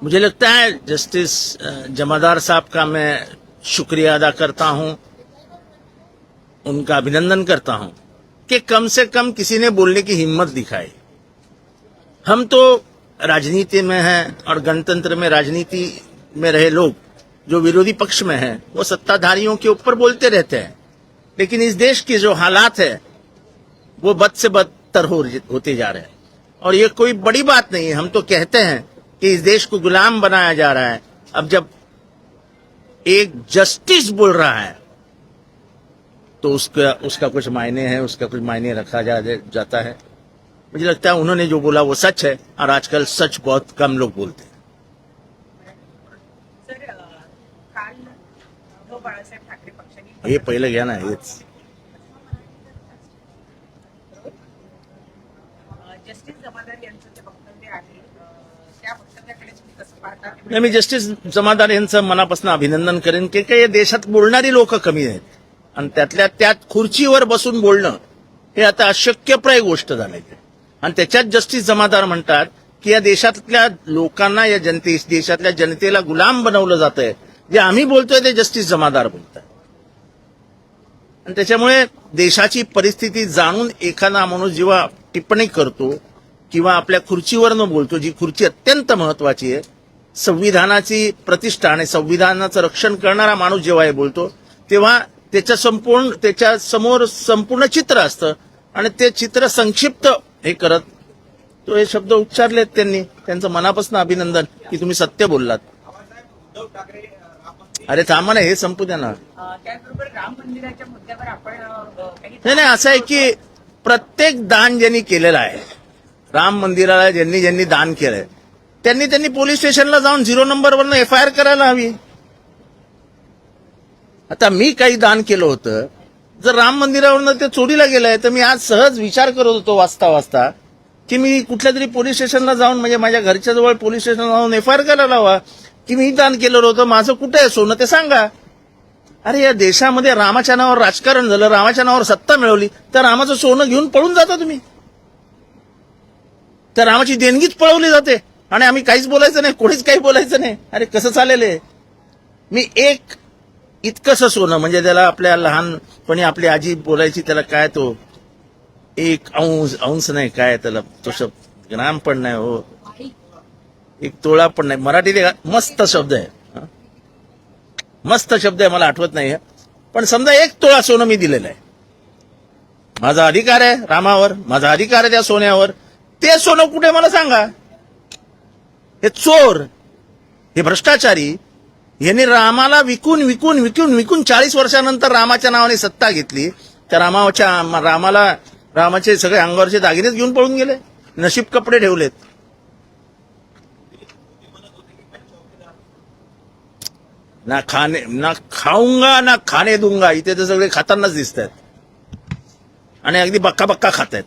मुझे लगता है जस्टिस जमादार साहब का मैं शुक्रिया अदा करता हूं, उनका अभिनंदन करता हूं कि कम से कम किसी ने बोलने की हिम्मत दिखाई। हम तो राजनीति में हैं और गणतंत्र में राजनीति में रहे लोग जो विरोधी पक्ष में हैं वो सत्ताधारियों के ऊपर बोलते रहते हैं, लेकिन इस देश की जो हालात है वो बद से बदतर होते जा रहे हैं और ये कोई बड़ी बात नहीं है। हम तो कहते हैं कि इस देश को गुलाम बनाया जा रहा है। अब जब एक जस्टिस बोल रहा है तो उसका कुछ मायने है, उसका कुछ मायने रखा जाता है। मुझे लगता है उन्होंने जो बोला वो सच है और आजकल सच बहुत कम लोग बोलते हैं। हे पहिलं घ्या ना, हेच जस्टिस जमादार यांचं जे वक्तव्य आहे त्या वक्तव्याकडे तुम्ही कसं पाहता? मी जस्टिस जमादार यांचं मनापासून अभिनंदन करेन की या देशात बोलणारी लोक कमी आहेत आणि त्यातल्या त्यात खुर्चीवर बसून बोलणं हे आता अशक्यप्राय गोष्ट झाली आणि त्याच्यात जस्टिस जमादार म्हणतात की या देशातल्या लोकांना, या देशातल्या जनतेला गुलाम बनवलं जातंय. जे आम्ही बोलतोय ते जस्टिस जमादार बोलतात आणि त्याच्यामुळे देशाची परिस्थिती जाणून एखादा माणूस जेव्हा टिप्पणी करतो किंवा आपल्या खुर्चीवरनं बोलतो, जी खुर्ची अत्यंत महत्वाची आहे, संविधानाची प्रतिष्ठा आणि संविधानाचं रक्षण करणारा माणूस जेव्हा हे बोलतो तेव्हा त्याच्या समोर संपूर्ण चित्र असतं आणि ते चित्र संक्षिप्त हे करत तो हे शब्द उच्चारलेत त्यांनी. त्यांचं मनापासून अभिनंदन की तुम्ही सत्य बोललात. अरे थांबा ना, हे संपू द्या ना. त्याचबरोबर राम मंदिराच्या मुद्द्यावर आपण नाही, असं आहे की प्रत्येक दान ज्यांनी केलेलं आहे, राम मंदिराला ज्यांनी दान केलंय त्यांनी पोलीस स्टेशनला जाऊन 0 नंबरवरनं FIR करायला हवी. आता मी काही दान केलं होतं, जर राम मंदिरावरनं ते चोरीला गेलंय तर मी आज सहज विचार करत होतो वाचता की मी कुठल्या तरी पोलीस स्टेशनला जाऊन, म्हणजे माझ्या घरच्या जवळ पोलीस स्टेशनला जाऊन FIR करायला हवा की मी दान केलं होतं, माझं कुठे आहे सोनं ते सांगा. अरे या देशामध्ये रामाच्या नावावर राजकारण झालं, रामाच्या नावावर सत्ता मिळवली तर रामाचं सोनं घेऊन पळून जाता तुम्ही, तर रामाची देणगीच पळवली जाते आणि आम्ही काहीच बोलायचं नाही, कोणीच काही बोलायचं नाही. अरे कसं चालेल आहे? मी एक इतकंसं सोनं, म्हणजे त्याला आपल्या लहानपणी आपली आजी बोलायची, त्याला काय तो 1 अंश नाही, काय त्याला तो शब्द ग्राम पण नाही हो, 1 तोळा पण नाही, मराठीत मस्त शब्द आहे, मस्त शब्द आहे, मला आठवत नाही. पण समजा 1 तोळा सोनं मी दिलेलं आहे, माझा अधिकार आहे रामावर, माझा अधिकार आहे त्या सोन्यावर. ते सोनं कुठे मला सांगा. हे चोर, हे भ्रष्टाचारी, यांनी रामाला विकून 40 वर्षानंतर रामाच्या नावाने सत्ता घेतली. त्या रामाचे सगळे अंगावरचे दागिनेच घेऊन पळून गेले, नशीब कपडे ठेवलेत. ना खाऊंगा ना खाणे दूंगा, इथे तर सगळे खातानाच दिसत आहेत आणि अगदी बक्का खात आहेत.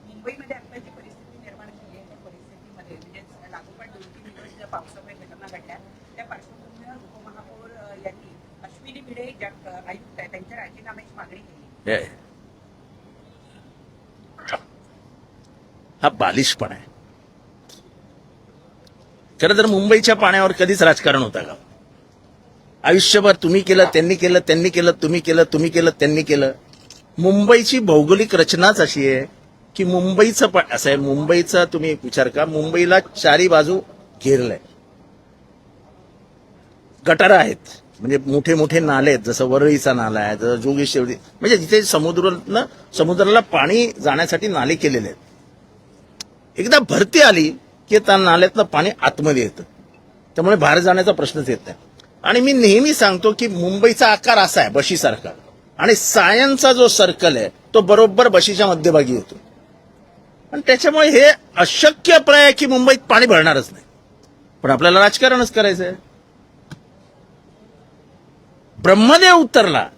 मुंबईमध्ये आता जी परिस्थिती निर्माण झाली आहे त्या परिस्थितीमध्ये म्हणजे लागोपाठ 2-3 दिवस ज्या पावसामुळे घटना घडल्या त्या पार्श्वभूमीवर उपमहापौर यांनी अश्विनी भिडे ज्या आयुक्त आहेत त्यांच्या राजीनाम्याची मागणी केली. हा बालिशपणा आहे. खरं तर मुंबईच्या पाण्यावर कधीच राजकारण होता का? आयुष्यभर तुम्ही केलं, त्यांनी केलं, त्यांनी केलं, तुम्ही केलं, त्यांनी केलं. मुंबईची भौगोलिक रचनाच अशी आहे की मुंबईचं पण असं आहे, मुंबईचा तुम्ही विचार का, मुंबईला 4ही बाजू घेरलंय, गटारं आहेत, म्हणजे मोठे मोठे नाले आहेत, जसं वरळीचा नाला आहे, जसं जोगेश्वरी, म्हणजे जिथे समुद्राला पाणी जाण्यासाठी नाले केलेले आहेत. एकदा भरती आली की त्या नाल्यातलं पाणी आतमध्ये येतं, त्यामुळे बाहेर जाण्याचा प्रश्नच येत नाही. आणि मी नेहमी सांगतो की मुंबईचा आकार असा आहे बशीसारखा, आणि सायनचा जो सर्कल आहे तो बरोबर बशीच्या मध्यभागी येतो, आणि त्याच्यामुळे हे अशक्यप्राय आहे की मुंबईत पाणी भरणारच नाही. पण आपल्याला राजकारणच करायचंय. ब्रह्मदेव उतरला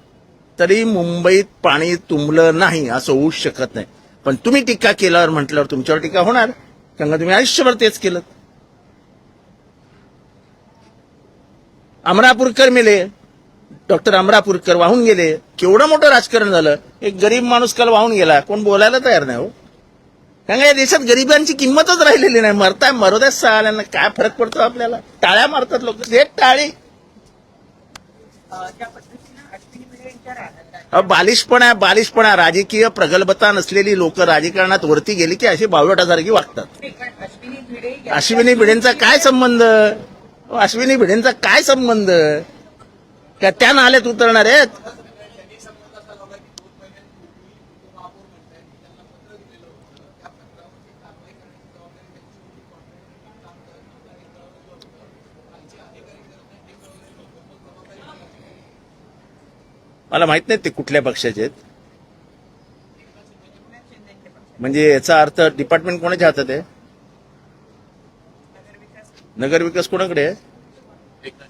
तरी मुंबईत पाणी तुंबलं नाही असं होऊच शकत नाही. पण तुम्ही टीका केल्यावर म्हटल्यावर तुमच्यावर टीका होणार, कारण तुम्ही आयुष्यभर तेच केलं. अमरापूरकर मेले, डॉक्टर अमरापूरकर वाहून गेले, केवढं मोठं राजकारण झालं. एक गरीब माणूस काल वाहून गेला, कोण बोलायला तयार नाही हो. कारण का या देशात गरिबांची किंमतच राहिलेली नाही. मरताय मरू द्या सगळ्यांना, काय फरक पडतो आपल्याला. टाळ्या मारतात लोक, देत टाळी. ज्या पद्धतीनं अश्विनी भिडे यांच्या बालिशपणा राजकीय प्रगल्भता नसलेली लोक राजकारणात वरती गेली की अशी बावळटासारखी वागतात. अश्विनी भिडे अश्विनी भिडेंचा काय संबंध? अश्विनी भिडेंचा काय संबंध? का त्या नाल्यात उतरणार आहेत? मला माहित नाही ते कुठल्या पक्षाचे आहेत. म्हणजे याचा अर्थ डिपार्टमेंट कोणाच्या हातात आहे? नगर विकास कोणाकडे आहे?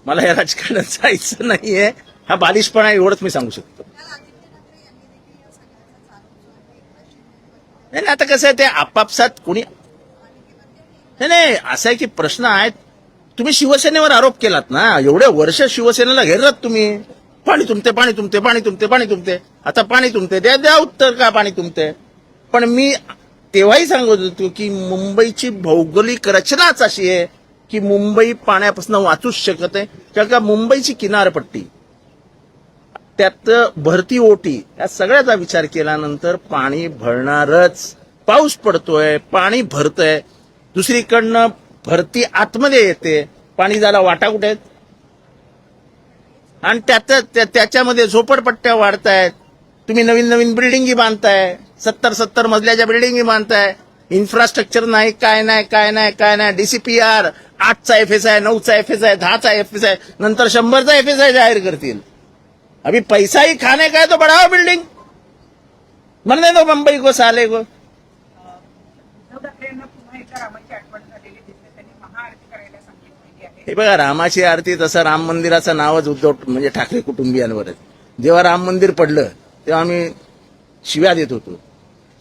मला या राजकारणात जायचं नाहीये. हा बालिशपणा एवढंच मी सांगू शकतो. नाही आता कसं आहे, ते आपापसात कोणी नाही असं आहे की प्रश्न आहे. तुम्ही शिवसेनेवर आरोप केलात ना, एवढ्या वर्ष शिवसेनेला घेरलात तुम्ही. पाणी तुमते, पाणी तुमते, पाणी तुमते, पाणी तुमते. आता पाणी तुमते, द्या उत्तर का पाणी तुमते. पण मी तेव्हाही सांगत होतो की मुंबईची भौगोलिक रचनाच अशी आहे की मुंबई पाण्यापासून वाचूच शकत आहे. कारण का मुंबईची किनारपट्टी, त्यात भरती ओटी, या सगळ्याचा विचार केल्यानंतर पाणी भरणारच. पाऊस पडतोय, पाणी भरतंय, दुसरीकडनं भरती आतमध्ये येते, पाणी जायला वाटा कुठे आहेत. आणि त्याच्यामध्ये झोपडपट्ट्या वाढतायत. तुम्ही नवीन नवीन बिल्डिंगी बांधताय, 70 मजल्याच्या बिल्डिंगी बांधताय. इन्फ्रास्ट्रक्चर नाही, काय नाही. डीसीपीआर 8चा FSI, 9चा FSI, 10चा FSI, नंतर 100चा FSI जाहीर करतील. अभी पैसा ही खाने का है तो बढ़ाओ बिल्डिंग, मरने दो मुंबई को, साले को. उद्धव ठाकरे यांना पुन्हा एकदा रामाची आठवण झालेली दिसते. त्यांनी महाआरती करायला सांगितलेली आहे. हे बघा, रामाची आरती, तसं राम मंदिराचं नावच उद्धव म्हणजे ठाकरे कुटुंबियांवर आहे. जेव्हा राम मंदिर पडलं तेव्हा आम्ही शिव्या देत होतो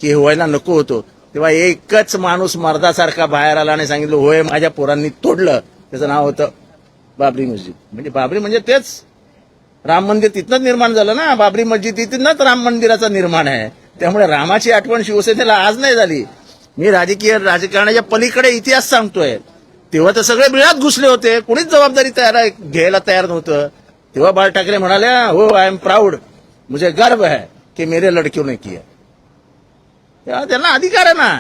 की हे व्हायला नको होतो. तेव्हा एकच माणूस मर्दासारखा बाहेर आला आणि सांगितलं होय माझ्या पोरांनी तोडलं. त्याचं नाव होतं बाबरी मस्जिद. म्हणजे बाबरी म्हणजे तेच राम मंदिर तिथनंच निर्माण झालं ना. बाबरी मस्जिद तिथनंच राम मंदिराचं निर्माण आहे. त्यामुळे रामाची आठवण शिवसेनेला आज नाही झाली. मी राजकारणाच्या पलीकडे इतिहास सांगतोय. तेव्हा तर सगळे बिळात घुसले होते, कोणीच जबाबदारी घ्यायला तयार नव्हतं. तेव्हा बाळ ठाकरे म्हणाले हो आय एम प्राऊड, मुझे गर्व है की मेरे लडकियों ने किया. तेव्हा त्यांना अधिकार आहे ना.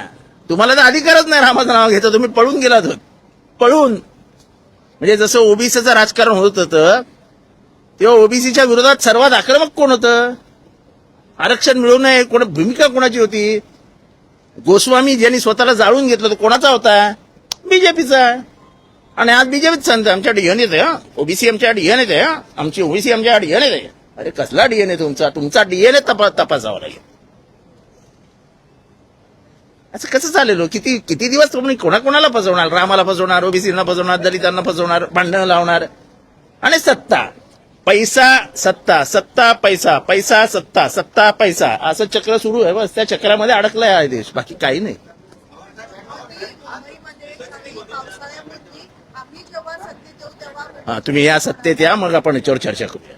तुम्हाला तर अधिकारच नाही रामाचं नाव घ्यायचं. तुम्ही पळून गेलात. पळून म्हणजे जसं ओबीसीचं राजकारण होत होतं तेव्हा ओबीसीच्या विरोधात सर्वात आक्रमक कोण होतं? आरक्षण मिळू नये भूमिका कोणाची होती? गोस्वामी ज्यांनी स्वतःला जाळून घेतलं तो कोणाचा होता? बीजेपीचा. आणि आज बीजेपीच सांगतं आमच्या डीएनएत आहे, ओबीसी आमच्या डीएनएत आहे, आमची ओबीसी आमच्या डीएनएत आहे. अरे कसला डीएनए तुमचा डीएनए तपासावा लागेल. असं कसं चालेल? किती दिवस तुम्ही कोणाकोणाला फसवणार? रामाला फसवणार, ओबीसीला फसवणार, दलितांना फसवणार, भांडणं लावणार. आणि सत्ता पैसा, सत्ता पैसा, पैसा सत्ता, सत्ता पैसा, असं चक्र सुरू आहे. बस त्या चक्रामध्ये अडकलाय हा देश, बाकी काही नाही. हा, तुम्ही या सत्तेत या, मग आपण याच्यावर चर्चा करूया.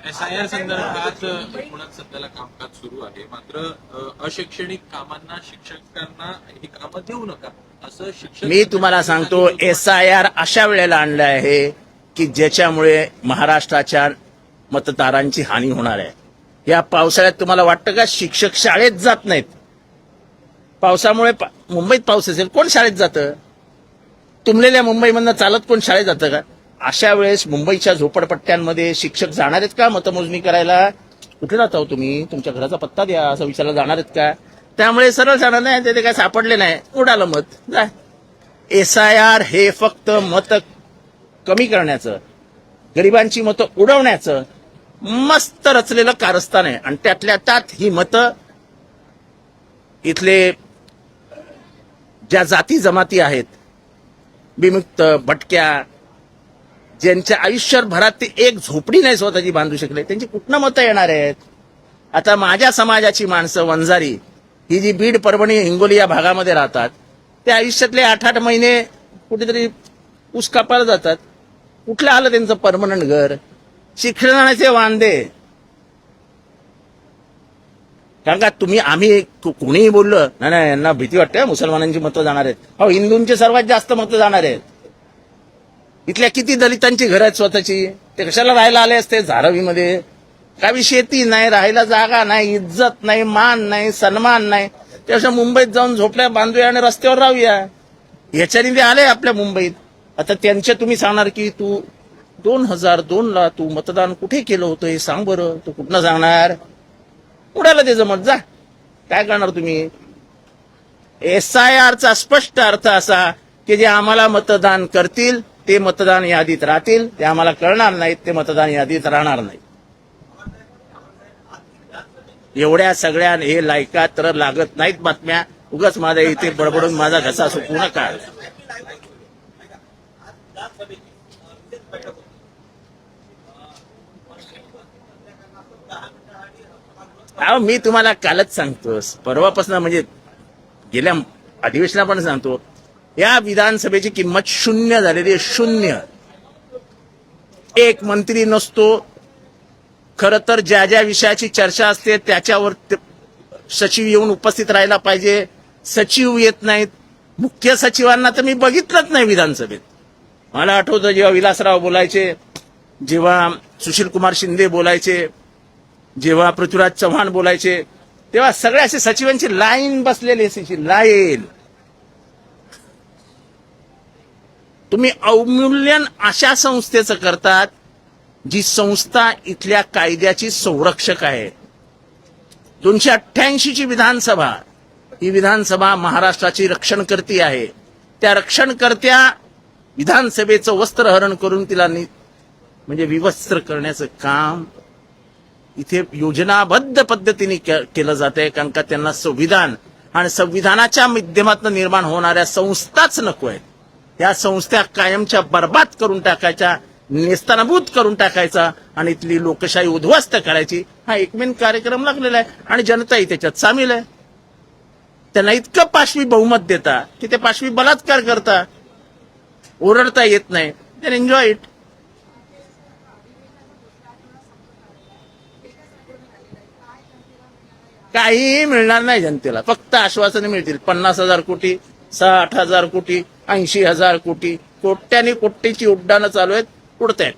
SIR संदर्भात पुण्यात सध्याला कामकाज सुरू आहे. मात्र अशैक्षणिक कामांना शिक्षकांना ही कामं देऊ नका असं शिक्षक. मी तुम्हाला सांगतो, SIR अशा वेळेला आणलं आहे की ज्याच्यामुळे महाराष्ट्राच्या मतदारांची हानी होणार आहे. या पावसाळ्यात तुम्हाला वाटतं का शिक्षक शाळेत जात नाहीत? पावसामुळे मुंबईत पाऊस असेल, कोण शाळेत जातं? तुंबलेल्या मुंबईमधनं चालत कोण शाळेत जातं का? अशा वेळेस मुंबईच्या झोपडपट्ट्यांमध्ये शिक्षक जाणार आहेत का मतमोजणी करायला? कुठे राहता हो तुम्ही? तुमच्या घराचा पत्ता द्या असं विचारायला जाणार आहेत का? त्यामुळे सरळ जाणार नाही. ते काय सापडले नाही, उडालं मत. जा. SIR हे फक्त मत कमी करण्याचं, गरिबांची मतं उडवण्याचं मस्त रचलेलं कारस्थान आहे. आणि त्यातल्या त्यात ही मतं इथले ज्या जाती जमाती आहेत, विमुक्त, भटक्या, ज्यांच्या आयुष्यभरात ते एक झोपडी नाही स्वतःची बांधू शकले, त्यांची कुठनं मतं येणार आहेत? आता माझ्या समाजाची माणसं, वंजारी, ही जी बीड, परभणी, हिंगोली या भागामध्ये राहतात, त्या आयुष्यातले 8-8 महिने कुठेतरी ऊस कापायला जातात. कुठलं आलं त्यांचं परमनंट घर? शिक्षणाचे वांदे. कारण का तुम्ही आम्ही कोणीही बोललं नाही नाही यांना भीती वाटते मुसलमानांची मतं जाणार आहेत. अहो हिंदूंचे सर्वात जास्त मतं जाणार आहेत. इथल्या किती दलितांची घरं आहेत स्वतःची, ते कशाला राहायला आले असते धारावीमध्ये? काही शेती नाही, राहायला जागा नाही, इज्जत नाही, मान नाही, सन्मान नाही. त्यापेक्षा मुंबईत जाऊन झोपड्या बांधूया आणि रस्त्यावर राहूया. ह्याच्याने ते आले आपल्या मुंबईत. आता त्यांचे तुम्ही सांगणार की तू 2002ला तू मतदान कुठे केलं होतं हे सांग बरं. तू कुठनं सांगणार? उडाला ते जमत जा. काय करणार तुम्ही? SIRचा स्पष्ट अर्थ असा की जे आम्हाला मतदान करतील ते मतदान यादीत राहतील, ते आम्हाला कळणार नाहीत ते मतदान यादीत राहणार नाही. एवढ्या सगळ्या हे लायकात तर लागत नाहीत बातम्या. उगाच माझ्या इथे बडबडून माझा घसा सुकू नका. मी तुम्हाला कालच सांगतो, परवापासून म्हणजे गेल्या अधिवेशनापण सांगतो, या विधानसभेची किंमत शून्य झालेली आहे. शून्य. एक मंत्री नसतो. खरं तर ज्या ज्या विषयाची चर्चा असते त्याच्यावर सचिव येऊन उपस्थित राहायला पाहिजे. सचिव येत नाहीत. मुख्य सचिवांना तर मी बघितलंच नाही विधानसभेत. मला आठवतं जेव्हा विलासराव बोलायचे, जेव्हा सुशीलकुमार शिंदे बोलायचे, जेव्हा पृथ्वीराज चव्हाण बोलायचे, तेव्हा सगळ्या असे सचिवांची लाईन बसलेली असायची. लाईन. तुम्ही अवमूल्यन अशा संस्थेचं करतात जी संस्था इथल्या कायद्याची संरक्षक आहे. 288ची विधानसभा, ही विधानसभा महाराष्ट्राची रक्षणकर्ती आहे. त्या रक्षणकर्त्या विधानसभेचं वस्त्रहरण करून तिला म्हणजे विवस्त्र करण्याचं काम इथे योजनाबद्ध पद्धतीने केलं जात आहे. कारण का त्यांना संविधान आणि संविधानाच्या माध्यमातून निर्माण होणाऱ्या संस्थाच नको आहेत. या संस्था कायमच्या बर्बाद करून टाकायच्या, नेस्तनाबूत करून टाकायचा आणि इथली लोकशाही उद्ध्वस्त करायची, हा एकमेव कार्यक्रम लागलेला आहे. आणि जनताही त्याच्यात सामील आहे. त्यांना इतकं पाशवी बहुमत देता की ते पाशवी बलात्कार करता. ओरडता येत नाही. Than enjoy it. काहीही मिळणार नाही जनतेला. फक्त आश्वासने मिळतील. 50,000 कोटी, 60,000 कोटी, 80,000 कोटी, कोट्यानी कोटीची उड्डाणं चालू आहेत. उडत आहेत.